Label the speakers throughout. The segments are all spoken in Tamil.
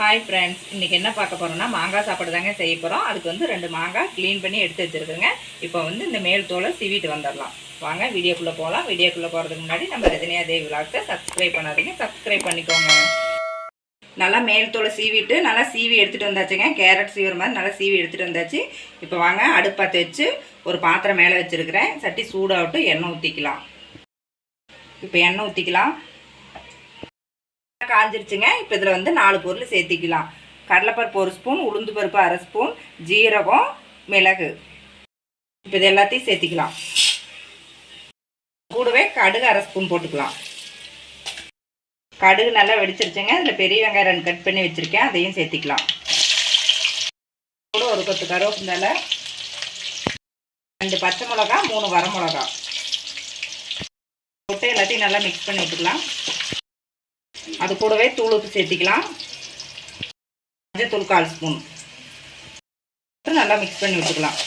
Speaker 1: ஹாய் ஃப்ரெண்ட்ஸ், இன்றைக்கி என்ன பார்க்க போகிறோம்னா மாங்காய் சாப்பாடு தாங்க செய்ய போகிறோம். அதுக்கு வந்து 2 மாங்காய் க்ளீன் பண்ணி எடுத்து வச்சுருக்குங்க. இப்போ வந்து இந்த மேல் தோலை சீவிட்டு வந்துடலாம். வாங்க வீடியோக்குள்ளே போகலாம். வீடியோக்குள்ளே போகிறதுக்கு முன்னாடி நம்ம ரஜினியா தேவி விலாகத்தை சப்ஸ்கிரைப் பண்ணாதீங்க, சப்ஸ்கிரைப் பண்ணிக்கோங்க. நல்லா மேல் தோலை சீவிட்டு நல்லா சீவி எடுத்துகிட்டு வந்தாச்சுங்க. கேரட் சீவிற மாதிரி நல்லா சீவி எடுத்துகிட்டு வந்தாச்சு. இப்போ வாங்க அடுப்பத்தை வச்சு ஒரு பாத்திரம் மேலே வச்சுருக்கிறேன். சட்டி சூடாகட்டும், எண்ணெய் ஊற்றிக்கலாம். இப்போ எண்ணெய் ஊற்றிக்கலாம். காஞ்சிருச்சுங்க. இப்போ இதில் வந்து 4 பொருள் சேர்த்திக்கலாம். கடலைப்பருப்பு 1 ஸ்பூன், உளுந்து பருப்பு 1/2 ஸ்பூன், ஜீரகம், மிளகு. இப்போ இது எல்லாத்தையும் சேர்த்திக்கலாம். கூடவே கடுகு 1/2 ஸ்பூன் போட்டுக்கலாம். கடுகு நல்லா வெடிச்சிருச்சுங்க. இதில் பெரிய வெங்காயம் 2 கட் பண்ணி வச்சுருக்கேன், அதையும் சேர்த்திக்கலாம். கூட ஒரு கொத்து கருவேப்பிலை, 2 பச்சை மிளகா, 3 வரமிளகா போட்டு எல்லாத்தையும் நல்லா மிக்ஸ் பண்ணி விட்டுக்கலாம். அது கூடவே தூள் உப்பு சேர்த்திக்கலாம். மஞ்சத்தூள் 1/4 ஸ்பூன் நல்லா மிக்ஸ் பண்ணி விட்டுக்கலாம்.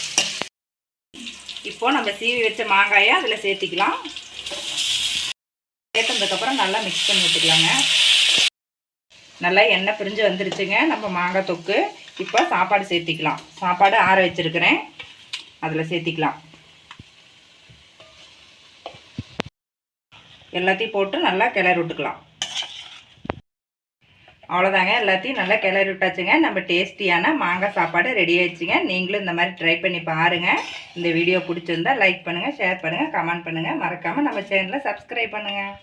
Speaker 1: இப்போ நம்ம சீவி வச்ச மாங்காயை அதில் சேர்த்திக்கலாம். சேர்த்ததுக்கப்புறம் நல்லா மிக்ஸ் பண்ணி விட்டுக்கலாங்க. நல்லா எண்ணெய் பிரிஞ்சு வந்துருச்சுங்க நம்ம மாங்காய் தொக்கு. இப்போ சாப்பாடு சேர்த்திக்கலாம். சாப்பாடு ஆற வச்சுருக்கிறேன், அதில் சேர்த்திக்கலாம். எல்லாத்தையும் போட்டு நல்லா கிளறி விட்டுக்கலாம். அவ்வளோதாங்க, எல்லாத்தையும் நல்லா கிளறி விட்டாச்சுங்க. நம்ம டேஸ்டியான மாங்காய் சாப்பாடு ரெடி ஆயிடுச்சுங்க. நீங்களும் இந்த மாதிரி ட்ரை பண்ணி பாருங்கள். இந்த வீடியோ பிடிச்சிருந்தா லைக் பண்ணுங்கள், ஷேர் பண்ணுங்கள், கமெண்ட் பண்ணுங்கள். மறக்காமல் நம்ம சேனலை சப்ஸ்கிரைப் பண்ணுங்கள்.